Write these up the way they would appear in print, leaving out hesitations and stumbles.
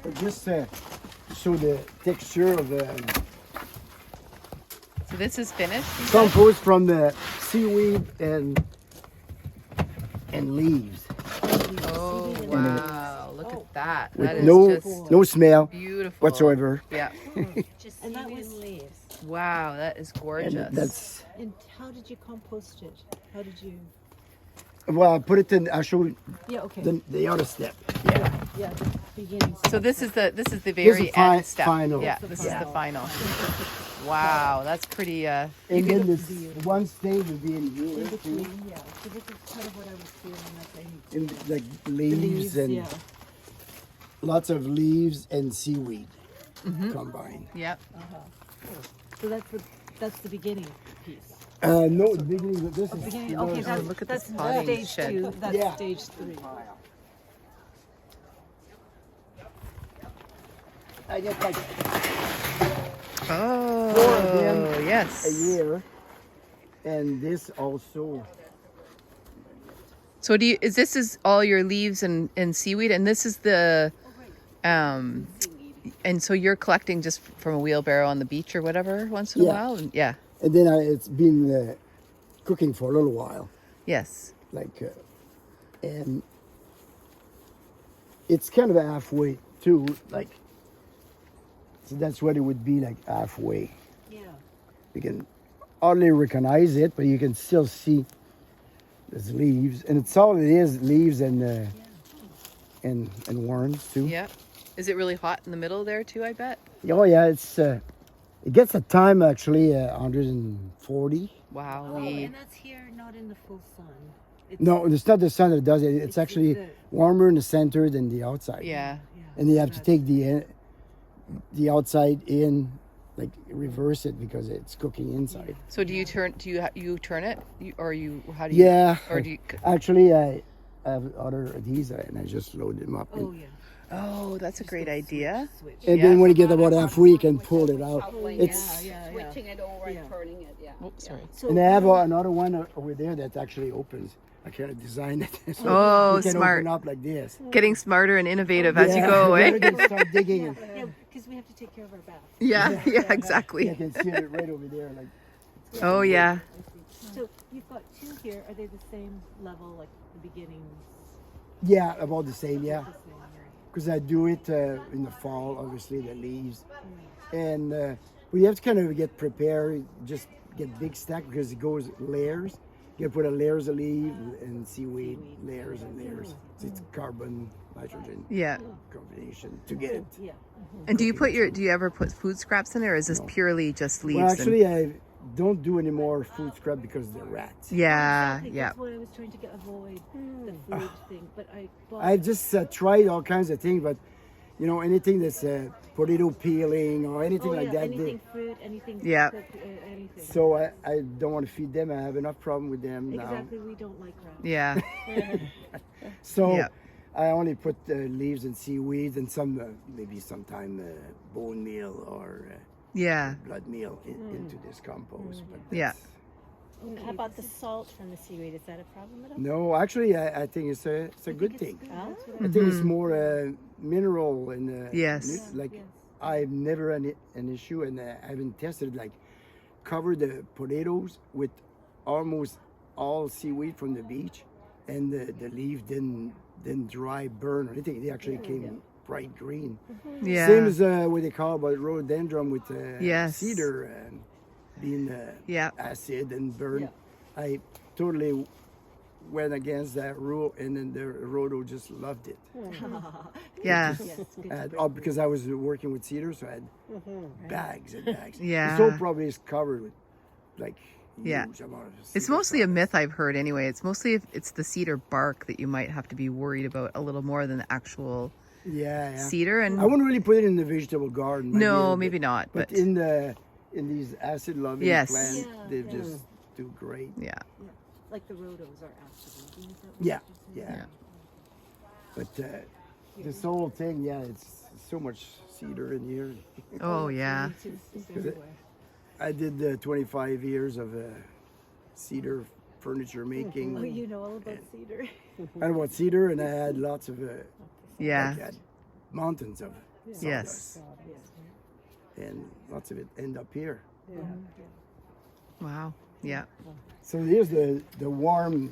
But just show the texture of the So this is finished? you said? compost from the seaweed and leaves. Oh, wow. Look at that. With That is no just smell beautiful. whatsoever. Yeah. Just and that was leaves. Wow, that is gorgeous. And that's And how did you compost it? How did you? well, I put it in. I show Yeah. Okay. the other step. Yeah. The beginning. So this is the This very is end step. final. Yeah, this is the final. Wow, that's pretty. And then this one stage will be in In here too, between. Yeah. So this is kind of what I was feeling like I need to. in like leaves and Yeah. lots of leaves and seaweed combined. Yep. So that's the beginning piece. No, the beginning. This is Beginning. you Okay. know, That's look at that's this potting stage shed. 2. That's Yeah. stage 3. I get like Oh, them yes. a year, and this also. So is this all your leaves and seaweed, and this is the, and so you're collecting just from a wheelbarrow on the beach or whatever once in a Yeah. while, and yeah, And then it's been cooking for a little while, yes, like, and it's kind of halfway too, like. So that's what it would be like halfway. Yeah. You can hardly recognize it, but you can still see there's leaves, and it's all it is, leaves and worms too. yeah. Is it really hot in the middle there too? I bet. Oh yeah, it's it gets at time actually 140. Wow. Oh, and that's here, not in the full sun. It's, No, it's not the sun that does it. It's actually the- warmer in the center than the outside. Yeah. Yeah. And you have to take the outside in, like reverse it because it's cooking inside. So do you turn? Do you turn it, or you? How do you? Yeah. Or do you? Actually, I have other of these and I just load them up. Oh yeah. Oh, that's a great idea. Switch. And Yeah. then when you get about halfway, you can pull it out. Yeah, It's yeah, yeah. Switching it over Yeah. and turning it, yeah. Oh, sorry. So and I have another one over there that actually opens. I kind of designed it. So Oh, you can smart. open up like this. Getting smarter and innovative as you Yeah, go, we eh? can start digging. And, yeah, because we have to take care of our bath. Yeah. Yeah. Exactly. I can see it right over there. Like Oh yeah. So you've got 2 here. Are they the same level, like the beginnings? yeah, about the same. Yeah, The same, right? because I do it in the fall. Obviously, the leaves, and we have to kind of get prepared. Just get big stack because it goes layers. You put a layers of leaf and seaweed, layers and layers. So it's carbon, nitrogen Yeah. combination to get it. Yeah. And do you ever put food scraps in there, or is this purely just leaves? Well, and- actually, I don't do any more food scrub because of the rats. yeah. Exactly, Yeah. That's what I was trying to avoid the food thing, but I bought. I just tried all kinds of things, but you know, anything that's potato peeling or anything oh, like yeah, that. anything fruit, anything. Yeah. cooked, anything. So I don't want to feed them. I have enough problem with them Exactly, we don't like rats. Yeah. now. So Yeah. I only put leaves and seaweeds and some maybe sometime bone meal or Yeah. blood meal into this compost. But Yeah. that's- Okay, How about the salt from the seaweed? Is that a problem at all? No, actually, I think it's a good thing. That's what I think it's more mineral and Yes. like Yes. I've never had an issue, and I haven't tested like cover the potatoes with almost all seaweed from the beach, and the leaf didn't dry, burn or anything. They actually came bright green. Yeah. Same as what they call about rhododendron with Yes. cedar being Yeah. acid and burn. Yeah. I totally went against that rule, and then the rhodo just loved it. Yeah. Yes, good. Because I was working with cedar, so I had bags and bags. Yeah. The soap probably is covered with like Yeah. huge amount of It's cedar mostly a salt. myth I've heard anyway. It's mostly if it's the cedar bark that you might have to be worried about a little more than the actual Yeah, yeah. cedar. And I wouldn't really put it in the vegetable garden. no, a little maybe bit. not. But But in these acid-loving Yes. plants, Yeah. they just do great. yeah. Yeah. Like the rhodos are acid. Is that what Yeah, you're saying? yeah. But this whole thing, yeah, it's so much cedar in here. Oh yeah. It's Because everywhere. I did 25 years of cedar furniture making. Oh, you know all about cedar. I know about cedar, and I had lots of Yeah. like, I had mountains of Yes. and lots of it end up here. Wow. Yeah. So here's the worm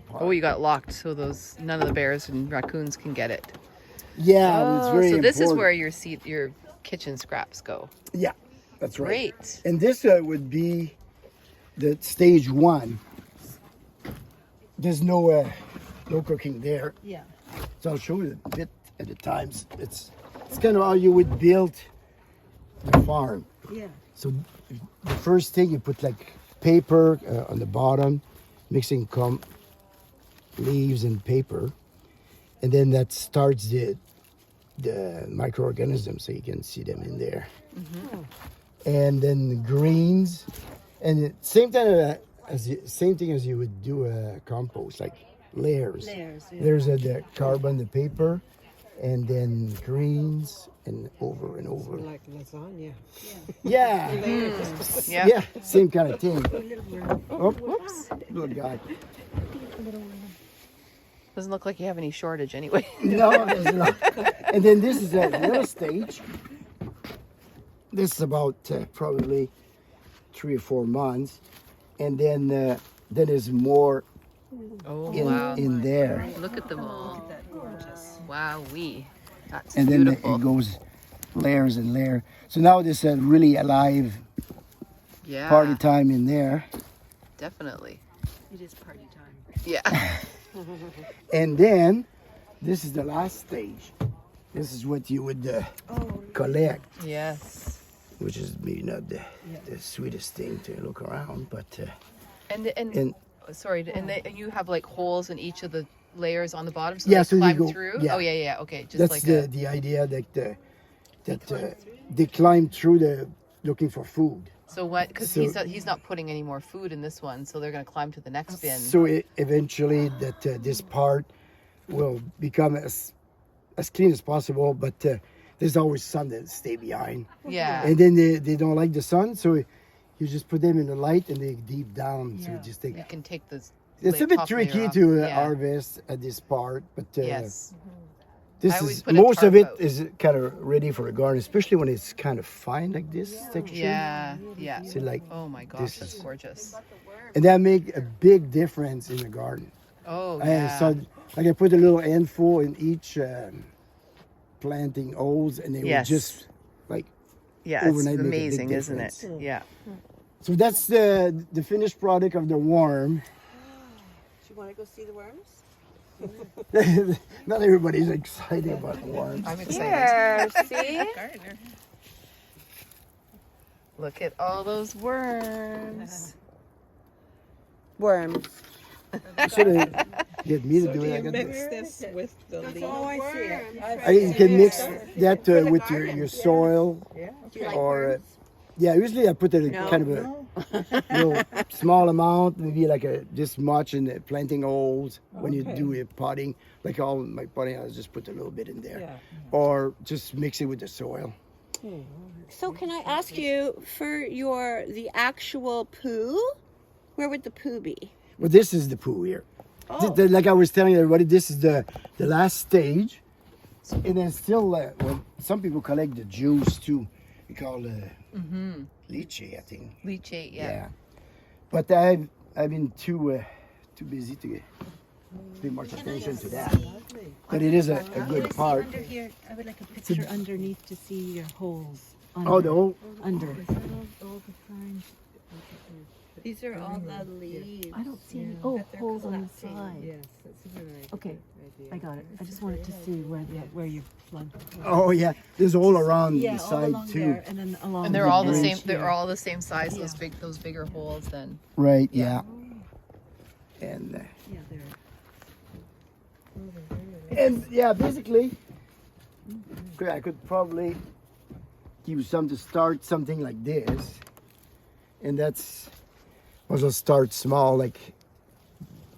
part. Oh, you got locked, so those none of the bears and raccoons can get it. Yeah, it's very so this is important. where your kitchen scraps go. Yeah, that's right. Great. And this would be the stage 1. There's no cooking there. Yeah. So I'll show you a bit at a time. It's kind of how you would build the farm. Yeah. So the first thing you put like paper on the bottom, mixing leaves and paper, and then that starts the microorganisms, so you can see them in there. And then the greens, and the same time same thing as you would do a compost, like layers. Layers, yeah. There's the carbon, the paper, and then greens, and over and over. Like lasagna. Yeah. Yeah. Yeah, same kind of thing. Oh, Whoops. little guy. Doesn't look like you have any shortage anyway. No, there's not. And then this is a little stage. This is about probably 3 or 4 months, and then there's more Oh, in, wow. in there, Look at them all. Wowee. That's and then beautiful. it goes layers and layer. So now there's a really alive Yeah. party time in there, Definitely. It is party time. Yeah. and then this is the last stage. This is what you would collect, Yes. which is maybe not the sweetest thing to look around, but And sorry, and you have like holes in each of the layers on the bottom, so Yeah, they so you climb go- through. yeah. Oh yeah. Okay, just that's like the idea that they climb through looking for food. So what? Because So- he's not putting any more food in this one, so they're gonna climb to the next bin. So eventually that this part will become as clean as possible, but there's always some that stay behind. Yeah. And then they don't like the sun, so you just put them in the light and they deep down. So you just take. You can take this. It's a bit tricky to harvest at this part, but Yes. this I always is put a most of tarp it out. is kind of ready for a garden, especially when it's kind of fine like this texture. Yeah. Yeah. See, like Oh my gosh, this that's is- gorgeous. and that make a big difference in the garden. Oh And yeah. so I can put a little handful in each planting holes, and they Yes. will just like. Yeah, it's overnight make a big amazing, isn't it? difference. Yeah. So that's the finished product of the worm. Do you want to go see the worms? Not everybody's excited about worms. I'm excited. See? Look at all those worms. Worms. You should have get me to do it. I got Mix the- this with the leaf. Oh, I see it. you can mix that with your soil, or usually I put a kind of a little small amount, maybe like this much in the planting holes when you do your potting. Like all my potting, I just put a little bit in there, or just mix it with the soil. So can I ask you for the actual poo? Where would the poo be? Well, this is the poo here. Like I was telling everybody, this is the last stage, and then still, well, some people collect the juice too. We call lychee, I think. Leachate, Yeah. But I've been too busy to pay much attention to that. But it is a good part. Under here, I would like a picture underneath to see your holes. Oh, the whole. Under. These are all the leaves. I don't see any. Oh, holes on the side. Yes, that's a good idea. Okay, I got it. I just wanted to see where you plugged. Oh yeah, there's all around the all side along too. there, and then along. And they're all the bridge same. They're all the same size. Those bigger holes. Then. Right. Yeah. And Yeah, there. basically, I could probably give some to start something like this, and that's also start small. Like,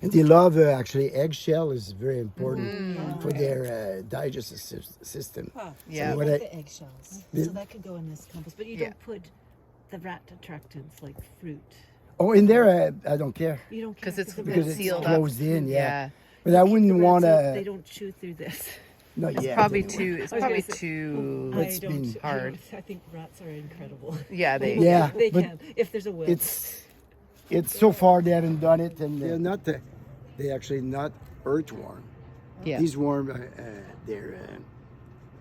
and they love actually eggshell is very important for their digestive system. Yeah. What The eggshells. The- So that could go in this compost, but you Yeah. don't put the rat attractants like fruit. Oh, in there, I don't care You don't Because care, it's the because rats it's sealed up. closed in. Yeah. Yeah. But I wouldn't the rats want don't- They to. don't chew through this. Not It's yet. probably anyway. too. It's I was probably gonna say- too. It's been- I think rats are incredible. Yeah, they. Yeah, they but can if there's a will. it's so far they haven't done it, and they're actually not earthworm. Yeah. These worms, they're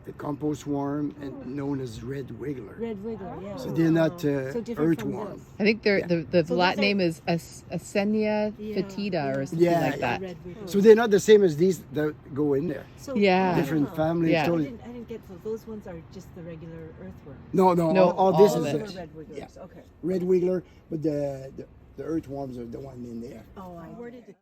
the compost worm, and known as red wiggler. Red wiggler, yeah. So they're not So different from earthworm. this. I think they're the So Latin those are- name is Asenia fetida or something Yeah, like that. Red wiggler. So they're not the same as these that go in there. So, Yeah. Different family. Yeah. I Totally. didn't get those ones are just the regular earthworm. No, No, all this all is of Those it. are red wigglers. yeah. Okay. red wiggler, but the earthworms are the one in there. Oh, I. Where did the